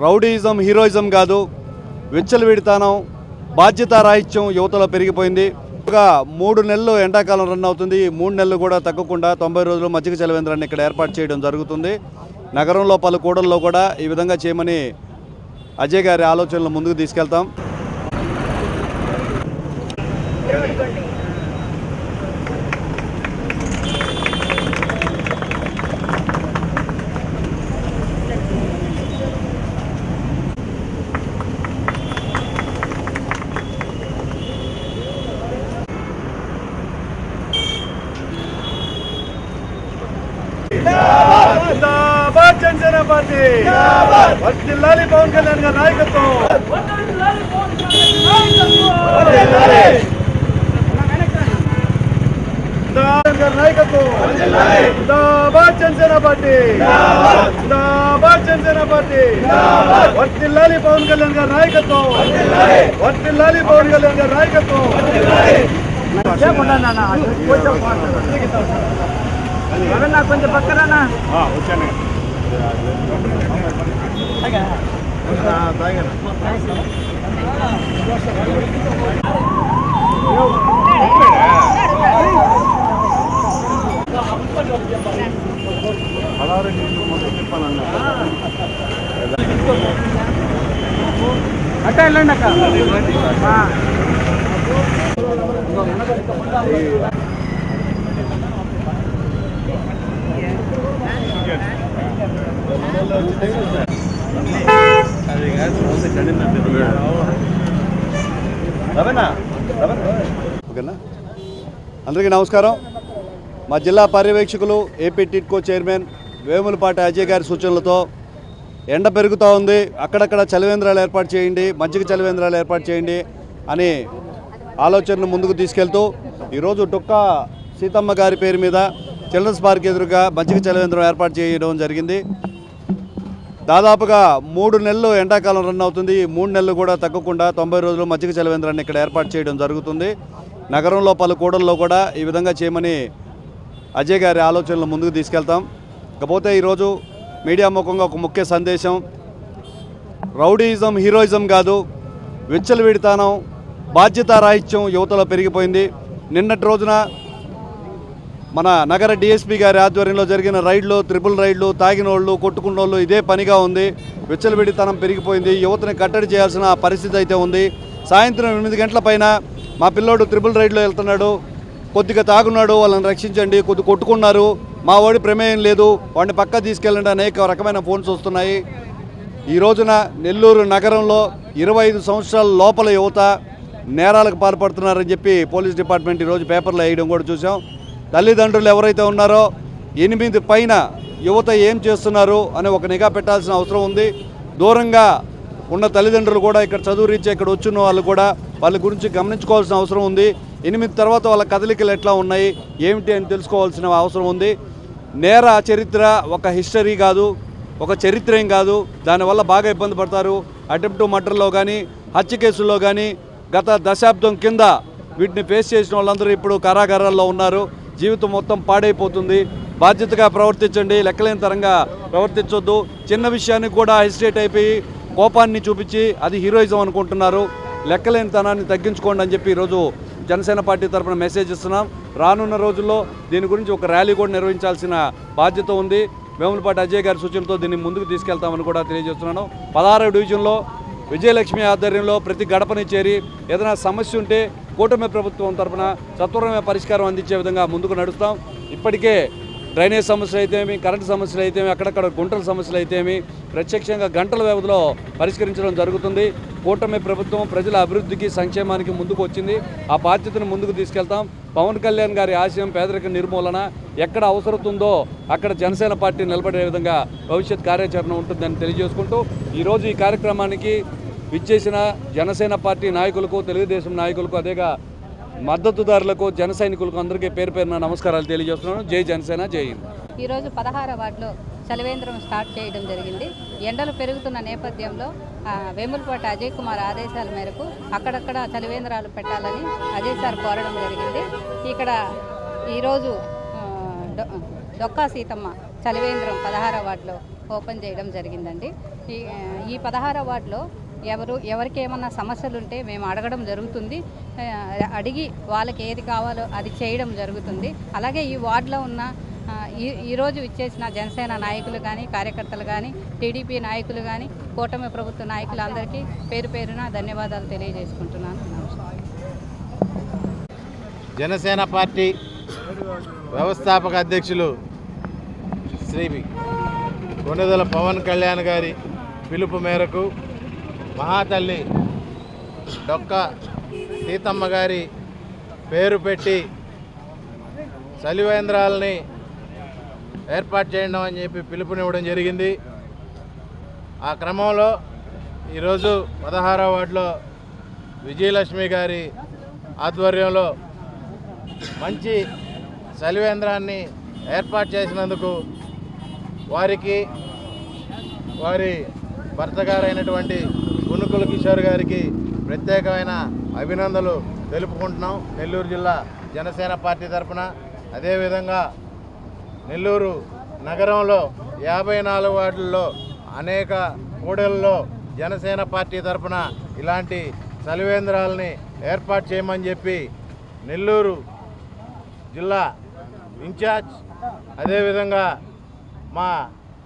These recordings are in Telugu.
రౌడీయిజం హీరోయిజం కాదు, విచ్చలవిడితనం బాధ్యతారాహిత్యం యువతలో పెరిగిపోయింది. ఒక 3 నెలలు ఎండాకాలం రన్ అవుతుంది. ఈ 3 నెలలు కూడా తగ్గకుండా 90 రోజులు మజ్జిగ చలివేంద్రాన్ని ఇక్కడ ఏర్పాటు చేయడం జరుగుతుంది. నగరంలో పలు కూడల్లో కూడా ఈ విధంగా చేయమని అజయ్ గారి ఆలోచనలు ముందుకు తీసుకెళ్తాం. జనసేన పార్టీ వర్ధిల్లాలి, పవన్ కళ్యాణ్ గారి నాయకత్వం నాయకత్వం. జనసేన పార్టీ జనసేన పార్టీ వర్ధిల్లాలి, పవన్ కళ్యాణ్ గారి నాయకత్వం వర్ధిల్లాలి, పవన్ కళ్యాణ్ గారి నాయకత్వం. కొంచెం పక్కన వచ్చాను. అట్ట వెళ్ళండి అక్క. ఓకేనా? అందరికీ నమస్కారం. మా జిల్లా పర్యవేక్షకులు ఏపీ టిడ్కో చైర్మన్ వేములపాటి అజయ్ గారి సూచనలతో ఎండ పెరుగుతూ ఉంది, అక్కడక్కడ చలివేంద్రాలు ఏర్పాటు చేయండి, మజ్జిగ చలివేంద్రాలు ఏర్పాటు చేయండి అని ఆలోచనను ముందుకు తీసుకెళ్తూ ఈరోజు డొక్కా సీతమ్మ గారి పేరు మీద చిల్డ్రన్స్ పార్క్ ఎదురుగా మజ్జిగ చలివేంద్రం ఏర్పాటు చేయడం జరిగింది. దాదాపుగా 3 నెలలు ఎండాకాలం రన్ అవుతుంది. ఈ 3 నెలలు కూడా తగ్గకుండా 90 రోజులు మజ్జిగ చలివేంద్రాన్ని ఇక్కడ ఏర్పాటు చేయడం జరుగుతుంది. నగరంలో పలు కూడల్లో కూడా ఈ విధంగా చేయమని అజయ్ గారి ఆలోచనలు ముందుకు తీసుకెళ్తాం. ఇకపోతే ఈరోజు మీడియా ముఖంగా ఒక ముఖ్య సందేశం, రౌడీయిజం హీరోయిజం కాదు, విచ్చలవిడితనం బాధ్యతారాహిత్యం యువతలో పెరిగిపోయింది. నిన్నటి రోజున మన నగర డిఎస్పీ గారి ఆధ్వర్యంలో జరిగిన రైడ్లు, ట్రిపుల్ రైడ్లు, తాగినోళ్ళు కొట్టుకున్నోళ్ళు ఇదే పనిగా ఉంది. విచ్చలవిడితనం పెరిగిపోయింది. యువతని కట్టడి చేయాల్సిన పరిస్థితి అయితే ఉంది. సాయంత్రం 8 గంటల పైన మా పిల్లోడు ట్రిపుల్ రైడ్లో వెళ్తున్నాడు, కొద్దిగా తాగున్నాడు, వాళ్ళని రక్షించండి, కొద్దిగా కొట్టుకున్నారు, మా వాడి ప్రమేయం లేదు, వాడిని పక్క తీసుకెళ్ళండి అనేక రకమైన ఫోన్స్ వస్తున్నాయి. ఈ రోజున నెల్లూరు నగరంలో 25 సంవత్సరాల లోపల యువత నేరాలకు పాల్పడుతున్నారని చెప్పి పోలీస్ డిపార్ట్మెంట్ ఈరోజు పేపర్లో వేయడం కూడా చూసాం. తల్లిదండ్రులు ఎవరైతే ఉన్నారో 8 పైన యువత ఏం చేస్తున్నారు అని ఒక నిఘా పెట్టాల్సిన అవసరం ఉంది. దూరంగా ఉన్న తల్లిదండ్రులు కూడా ఇక్కడ చదువు రీత్యా ఇక్కడ వచ్చిన వాళ్ళు కూడా వాళ్ళ గురించి గమనించుకోవాల్సిన అవసరం ఉంది. 8 తర్వాత వాళ్ళ కదలికలు ఎట్లా ఉన్నాయి ఏమిటి అని తెలుసుకోవాల్సిన అవసరం ఉంది. నేర చరిత్ర ఒక హిస్టరీ కాదు, ఒక చరిత్ర ఏం కాదు. దానివల్ల బాగా ఇబ్బంది పడతారు. అటెంప్ట్ మర్డర్లో కానీ, హత్య కేసుల్లో కానీ గత దశాబ్దం కింద వీటిని ఫేస్ చేసిన వాళ్ళందరూ ఇప్పుడు కారాగారాల్లో ఉన్నారు. జీవితం మొత్తం పాడైపోతుంది. బాధ్యతగా ప్రవర్తించండి, లెక్కలేని తరంగా ప్రవర్తించొద్దు. చిన్న విషయానికి కూడా హెసిటేట్ అయిపోయి కోపాన్ని చూపించి అది హీరోయిజం అనుకుంటున్నారు. లెక్కలేని తనాన్ని తగ్గించుకోండి అని చెప్పి ఈరోజు జనసేన పార్టీ తరఫున మెసేజ్ ఇస్తున్నాం. రానున్న రోజుల్లో దీని గురించి ఒక ర్యాలీ కూడా నిర్వహించాల్సిన బాధ్యత ఉంది. వేములపాటి అజయ్ గారి సూచనతో దీన్ని ముందుకు తీసుకెళ్తామని కూడా తెలియజేస్తున్నాను. 16వ డివిజన్లో విజయలక్ష్మి ఆధ్వర్యంలో ప్రతి గడపని చేరి ఏదైనా సమస్య ఉంటే కూటమి ప్రభుత్వం తరఫున సత్వరమే పరిష్కారం అందించే విధంగా ముందుకు నడుస్తాం. ఇప్పటికే డ్రైనేజ్ సమస్యలు అయితేమి, కరెంటు సమస్యలు అయితేమి, అక్కడక్కడ గుంటల సమస్యలు అయితేమి ప్రత్యక్షంగా గంటల వ్యవధిలో పరిష్కరించడం జరుగుతుంది. కూటమి ప్రభుత్వం ప్రజల అభివృద్ధికి, సంక్షేమానికి ముందుకు వచ్చింది. ఆ బాధ్యతను ముందుకు తీసుకెళ్తాం. పవన్ కళ్యాణ్ గారి ఆశయం పేదరిక నిర్మూలన. ఎక్కడ అవసరం ఉందో అక్కడ జనసేన పార్టీ నిలబడే విధంగా భవిష్యత్ కార్యాచరణ ఉంటుందని తెలియజేసుకుంటూ ఈరోజు ఈ కార్యక్రమానికి విచ్చేసిన జనసేన పార్టీ నాయకులకు, తెలుగుదేశం నాయకులకు, అదేగా మద్దతుదారులకు, జన సైనికులకు అందరికీ పేరు పేరున నమస్కారాలు తెలియజేస్తున్నాను. జై జనసేన, జై హింద్. ఈరోజు 16వ వార్డులో చలివేంద్రం స్టార్ట్ చేయడం జరిగింది. ఎండలు పెరుగుతున్న నేపథ్యంలో వేములపాటి అజయ్ కుమార్ ఆదేశాల మేరకు అక్కడక్కడ చలివేంద్రాలు పెట్టాలని అజయ్ సార్ కోరడం జరిగింది. ఇక్కడ ఈరోజు డొక్కా సీతమ్మ చలివేంద్రం 16వ వార్డులో ఓపెన్ చేయడం జరిగిందండి. ఈ 16వ వార్డులో ఎవరికి ఏమన్నా సమస్యలు ఉంటే మేము అడగడం జరుగుతుంది. అడిగి వాళ్ళకి ఏది కావాలో అది చేయడం జరుగుతుంది. అలాగే ఈ వార్డులో ఉన్న ఈరోజు ఇచ్చేసిన జనసేన నాయకులు కానీ, కార్యకర్తలు కానీ, టీడీపీ నాయకులు కానీ, కూటమి ప్రభుత్వ నాయకులందరికీ పేరు పేరున ధన్యవాదాలు తెలియజేసుకుంటున్నాను. జనసేన పార్టీ వ్యవస్థాపక అధ్యక్షులు శ్రీ కొణిదెల పవన్ కళ్యాణ్ గారి పిలుపు మేరకు మహాతల్లి డొక్క సీతమ్మ గారి పేరు పెట్టి చలివేంద్రాలని ఏర్పాటు చేయడం అని చెప్పి పిలుపునివ్వడం జరిగింది. ఆ క్రమంలో ఈరోజు 16వ వార్డులో విజయలక్ష్మి గారి ఆధ్వర్యంలో మంచి చలివేంద్రాన్ని ఏర్పాటు చేసినందుకు వారికి, వారి భర్త గారైనటువంటి గునుకుల కిషోర్ గారికి ప్రత్యేకమైన అభినందనలు తెలుపుకుంటున్నాం నెల్లూరు జిల్లా జనసేన పార్టీ తరఫున. అదేవిధంగా నెల్లూరు నగరంలో 54 వార్డుల్లో అనేక కూడళ్లలో జనసేన పార్టీ తరఫున ఇలాంటి చలివేంద్రాలని ఏర్పాటు చేయమని చెప్పి నెల్లూరు జిల్లా ఇన్ఛార్జ్, అదేవిధంగా మా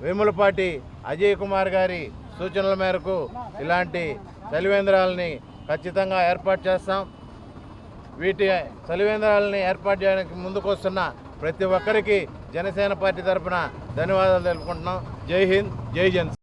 వేములపాటి అజయ్ కుమార్ గారి సూచనల మేరకు ఇలాంటి చలివేంద్రాలని ఖచ్చితంగా ఏర్పాటు చేస్తాం. వీటి చలివేంద్రాలని ఏర్పాటు చేయడానికి ముందుకొస్తున్న ప్రతి ఒక్కరికి జనసేన పార్టీ తరఫున ధన్యవాదాలు తెలుపుకుంటున్నాం. జై హింద్, జై జనసేన.